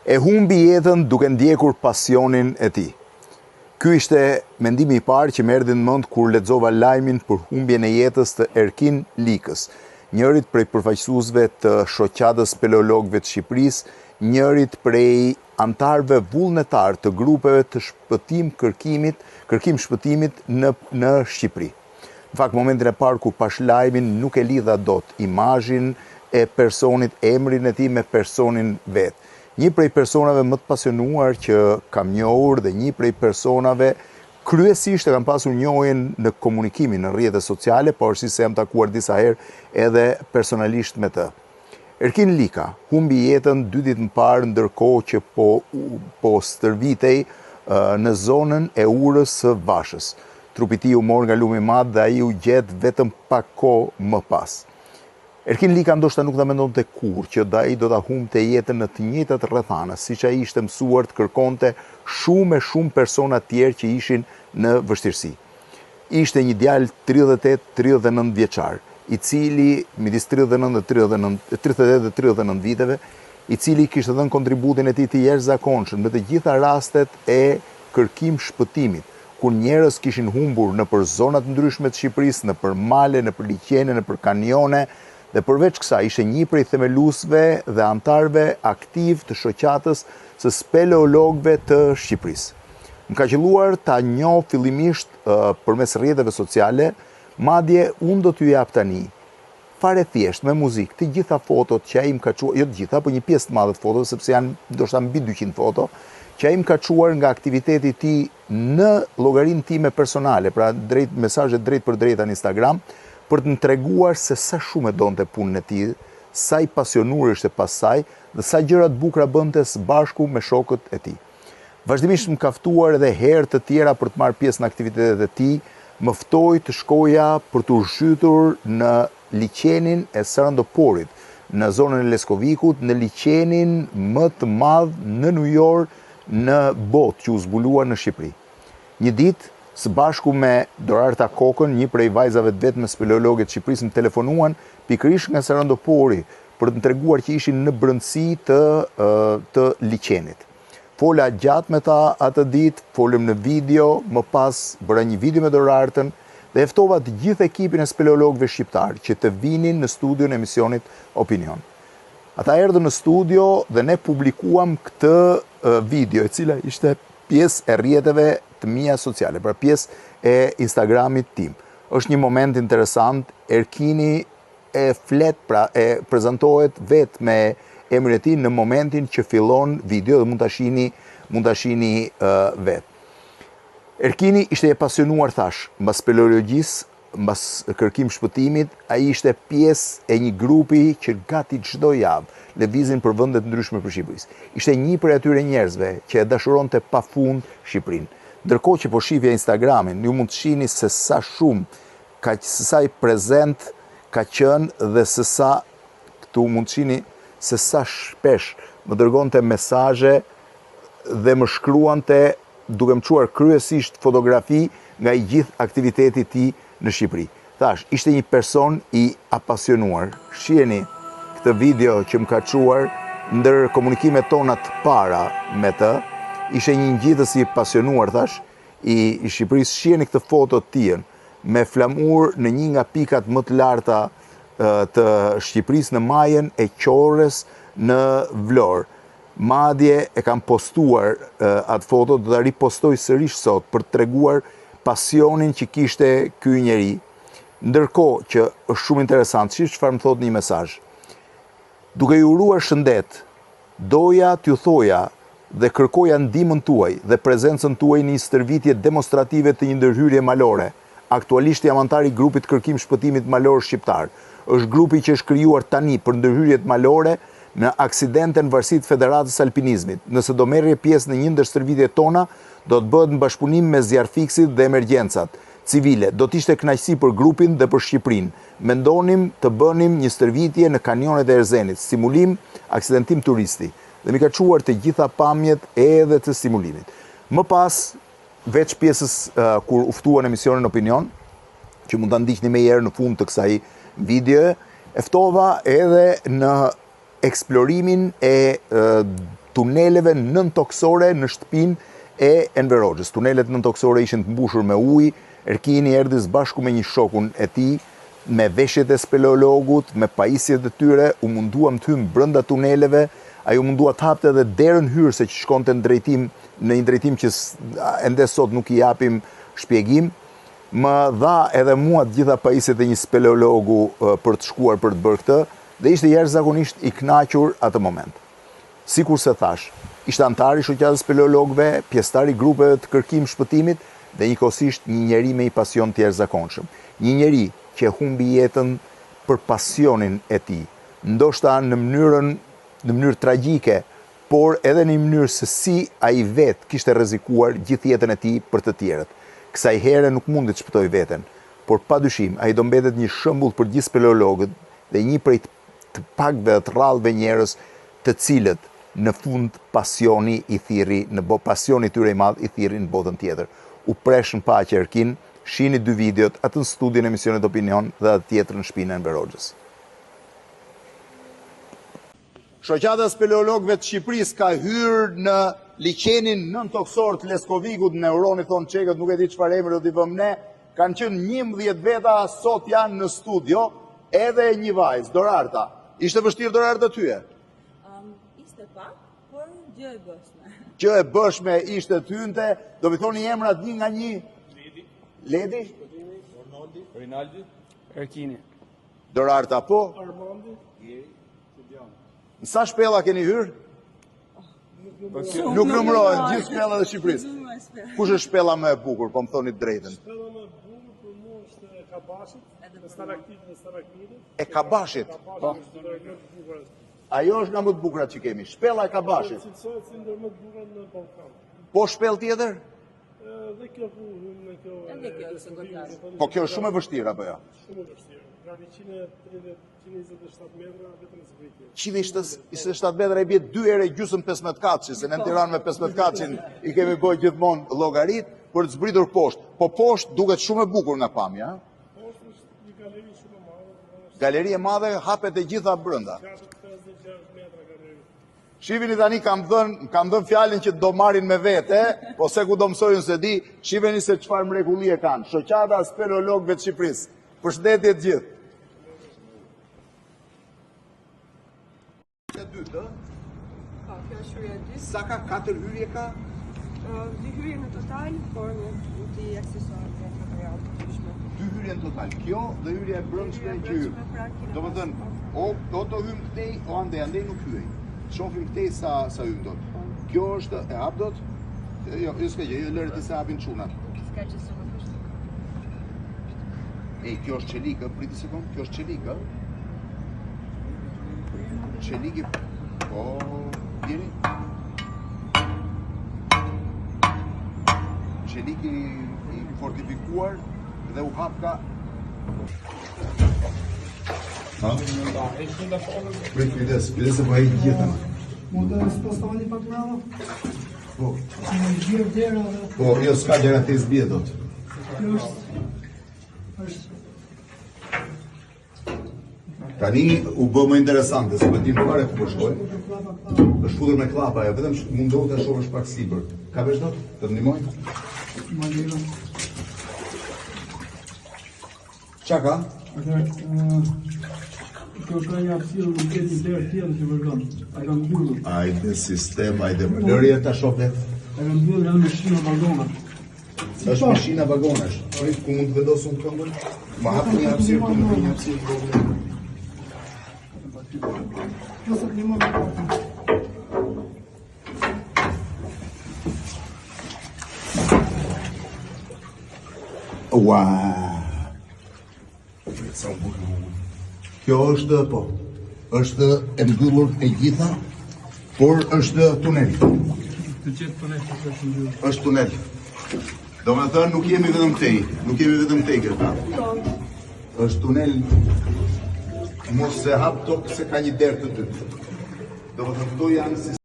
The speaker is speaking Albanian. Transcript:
E humbi jetën duke ndjekur pasionin e tij. Ky ishte mendimi i parë që më erdhi në mend kur lexova lajmin për humbjen e jetës të Erkin Likës, njërit prej përfaqësuesve të shoqatës speleologëve të Shqipërisë, njërit prej antarëve vullnetar të grupeve të kërkim shpëtimit në Shqipëri. Në fakt, momentin e parë kur pash lajmin nuk e lidha dot imazhin e personit, emrin e tij me personin vet. Një prej personave më të pasionuar që kam njohur dhe një prej personave kryesisht e kam pasur njohjen në komunikimin në rrjetet sociale, por si se jam takuar disa herë edhe personalisht me të. Erkin Lika humbi jetën 2 ditë më parë, ndërkohë që po stërvitej në zonën e urës së Vashës. Trupi i tij u mor nga lumi i madh dhe ai u gjet vetëm pak kohë më pas. Erkin Lika ndoshta nuk ta mendonte kurrë që ai do ta humbte jetën në të njëjtat rrethana, siç ai ishte mësuar të kërkonte shumë persona të tjerë që ishin në vështirësi. Ishte një djalë 38-39 vjeçar, i cili midis 38 dhe 39 viteve, i cili kishte dhënë kontributin e tij të jashtëzakonshëm në të gjitha rastet e kërkim shpëtimit, kur njerëz kishin humbur nëpër zona të ndryshme të Shqipërisë, nëpër male, nëpër liqene, nëpër kanione, dhe përveç kësaj ishte një prej themeluesve dhe antarëve aktiv të shoqatës së speleologëve të Shqipërisë. Më ka qelluar ta njoh fillimisht përmes rrjeteve sociale, madje unë do t'ju jap tani fare thjesht me muzikë të gjitha fotot që ai më ka çuar, jo të gjitha, por një pjesë të madhe të fotove, sepse janë ndoshta mbi 200 foto, që ai më ka çuar nga aktiviteti i tij në llogarinë time personale, pra mesazhe drejt për drejt në Instagram, për të më treguar se sa shumë e donte punën e tij, sa i pasionuar ishte pas saj dhe sa gjëra të bukura bënte së bashku me shokët e tij. Vazhdimisht më ka ftuar edhe herë të tjera për të marrë pjesë në aktivitetet e tij, më ftoi të shkoja për të zhytur në liqenin e Sarandoporit, në zonën e Leskovikut, në liqenin më të madh në New York në botë që u zbuluar në Shqipëri. Një ditë, së bashku me Dorarta Kokën, një prej vajzave të vetme speleologët të Shqipërisë, më telefonuan pikërisht nga Sarandopori për të treguar që ishin në brendësi të liqenit. Fola gjatë me ta atë ditë, folëm në video, më pas bëra një video me Dorartën dhe e ftova të gjithë ekipin e speleologëve shqiptar që të vinin në studion e emisionit Opinion. Ata erdhën në studio dhe ne publikuam këtë video, e cila ishte pjesë e rrjeteve të mia sociale, pra pjesë e Instagramit tim. Është një moment interesant, Erkini e flet, pra e prezantohet vetë me emrin e tij në momentin që fillon video dhe mund ta shihni vetë. Erkini ishte e pasionuar thash, mbas speleologjisë, mbas kërkim shpëtimit, ai ishte pjesë e një grupi që gati çdo javë lëvizin për vende të ndryshme të Shqipërisë. Ishte një prej atyre njerëzve që e dashuronte pafund Shqipërinë. Ndërkohë që po shihni Instagramin, ju mund të shihni se sa shumë, se sa i prezent ka qenë dhe se sa këtu mund të shihni se sa shpesh më dërgonte mesazhe dhe më shkruante duke më çuar kryesisht fotografi nga i gjithë aktiviteti i tij në Shqipëri. Thash, ishte një person i apasionuar. Shiheni këtë video që më ka çuar ndër komunikimet tona të para me të. Ishte një ngjitës i pasionuar, thash, i Shqipërisë. Shiheni këtë foto të tij me flamur në një nga pikat më të larta të Shqipërisë, në majën e Qorrës në Vlorë. Madje e kam postuar atë foto, do ta ripostoj sërish sot për të treguar pasionin që kishte ky njeri. Ndërkohë që është shumë interesant, çfarë më thot një mesazh. Duke ju uruar shëndet, doja t'ju thoja dhe kërkoja ndihmën tuaj dhe prezencën tuaj në një stërvitje demonstrative të një ndërhyrje malore. Aktualisht jam antar i grupit kërkim shpëtimit malor shqiptar. Është grupi që është krijuar tani për ndërhyrjet malore në aksidente në varësitë Federatës Alpinizmit. Nëse do merrje pjesë në një ndër stërvitjet tona, do të bëhet në bashkëpunim me zjarfiksit dhe emergjencat civile. Do të ishte kënaqësi për grupin dhe për Shqipërinë. Mendonim të bënim një stërvitje në kanionet e Erzenit, simulim aksidentim turisti. Dhe mi ka çuar të gjitha pamjet edhe të simulimit. Më pas, veç pjesës kur u ftuan në emisionin Opinion, që mund ta ndiqni më herë në fund të kësaj videoje, e ftova edhe në eksplorimin e tuneleve nëntoksore në shtëpinë e Enver Hoxhës. Tunelet nëntoksore ishin të mbushur me ujë. Erkini erdhi së bashku me një shokun e tij, me veshjet e speleologut, me pajisjet e tyre, u munduam të hymë brenda tuneleve, ai u mundua të hapte edhe derën hyrëse që shkonte në një drejtim që ende sot nuk i japim shpjegim. Më dha edhe mua të gjitha pajisjet e një speleologu për të shkuar për të bërë këtë, dhe ishte jashtëzakonisht i kënaqur atë moment. Sikur se thash, ishte antar i shoqatës speleologëve, pjesëtar i grupeve të kërkim shpëtimit dhe njëkohësisht një njeri me një pasion të jashtëzakonshëm. Një njeri që humbi jetën për pasionin e tij, ndoshta në mënyrë tragjike, por edhe në një mënyrë se si ai vetë kishte rrezikuar gjithë jetën e tij për të tjerët. Kësaj here nuk mundi të shpëtoj veten, por padyshim ai do mbetet një shembull për gjithë speleologët dhe një prej të pakve të rrallëve njerëz të cilët në fund pasioni tyre i madh i thirrin në botën tjetër. U presh në paqe Erkin, shihni 2 videot, atë në studion e Misionit Opinion dhe atë tjetër në shtëpinë e Enver Hoxhës. Shoqata e speleologëve të Shqipërisë ka hyrë në liçenin nëntoksor të Leskovikut në Euroni, thonë çekët, nuk e di çfarë emri do t'i vëmë ne. Kanë qenë 11 veta, sot janë në studio, edhe një vajzë, Dorarta. Ishte vështirë Dorarta tyje? Ishte pak, por gjë e bëshme. Gjë e bëshme ishte tynte, do vi thoni emrat një nga një. Ledi? Rinaldi? Erkini. Dorarta, po? Armandi? Në sa shpella keni hyrë? Nuk numërohen gjithë shpellat e Shqipërisë. Kush është shpella më e bukur, po më thoni të drejtën? Shpella më e bukur për mua është e Kabashit, e Staraktit. E Kabashit? Ajo është nga më të bukurat që kemi. Shpella e Kabashit. Cilësohet si ndër më të bukurat në Ballkan. Po shpellë tjetër? Dhe kjo në kjo... Po kjo është shumë e vështirë, apo jo? Shumë e vështirë. Gati 127 metra, vetëm zbritje. 127 metra i bje 2 herë gjysmë 15 katëshi, se në Tiranë me 15 katëshin i kemi bërë gjithmonë llogarit për të zbritur poshtë. Po poshtë duket shumë e bukur nga pamja. Poshtë është një galeri shumë e madhe. Galeri e madhe, hapet e gjitha brenda. 56 metra galeri. Shiheni tani kam dhënë fjalën që do marrin me vete, po se ku do mësojnë se di, shiheni se çfarë mrekullie kanë. Shoqata e speleologëve të Shqipërisë. Përshëndetje të gjithë. Po, kjo është hyrja e dytë. Sa ka 4 hyrje ka? 2 hyrje në total, por në ti aksesuar të material të ndryshme. 2 hyrje në total. Kjo dhe hyrja e brendshme që hym. Domethënë, o do hym këtej, o andej nuk hyej. Shohim këtej sa hym dot. Kjo është e hap dot? Jo, s'ka gjë, lëre të se hapin çunat. S'ka gjë se nuk është. Ej, kjo është çelikë, priti sekond, kjo është çelikë. Çeliki, po, djeri. Çeliki i fortifikuar dhe u hap ka. Ha? Kujdes se po ai gjithën. Mund të spostoni pak bravo? Po. Në gjirë dera dhe... Po, jo s'ka gjëra të zbje dot. Kjo është... Tani u bë më interesante, se më dim fare ku po shkoj. Është futur me klapa, e vetëm mundohu ta shohësh pak sipër. Ka vesh dot? Të ndihmoj? Ma liro. Çka ka? Kjo ka një hapësirë në këtë derë tjetër që vërgon. Ai ka mbyllur. Ajde sistem, ajde lëria ta shoh vetë. Ai ka mbyllur janë mashina vagona. Është mashina vagonash. Prit ku mund të vendosun këmbën? Ma hap një hapësirë ku mund të një hapësirë vogël. Kjo sa një më Ua. Kjo është, po, është e mbyllur e gjitha, por është tunel. të gjithë tunel që është mbyllur. Është tunel. Do me thënë nuk jemi vetëm këtej këta. Është tunel, mos se hap tokë se ka një derë të dytë. Do me thënë këto janë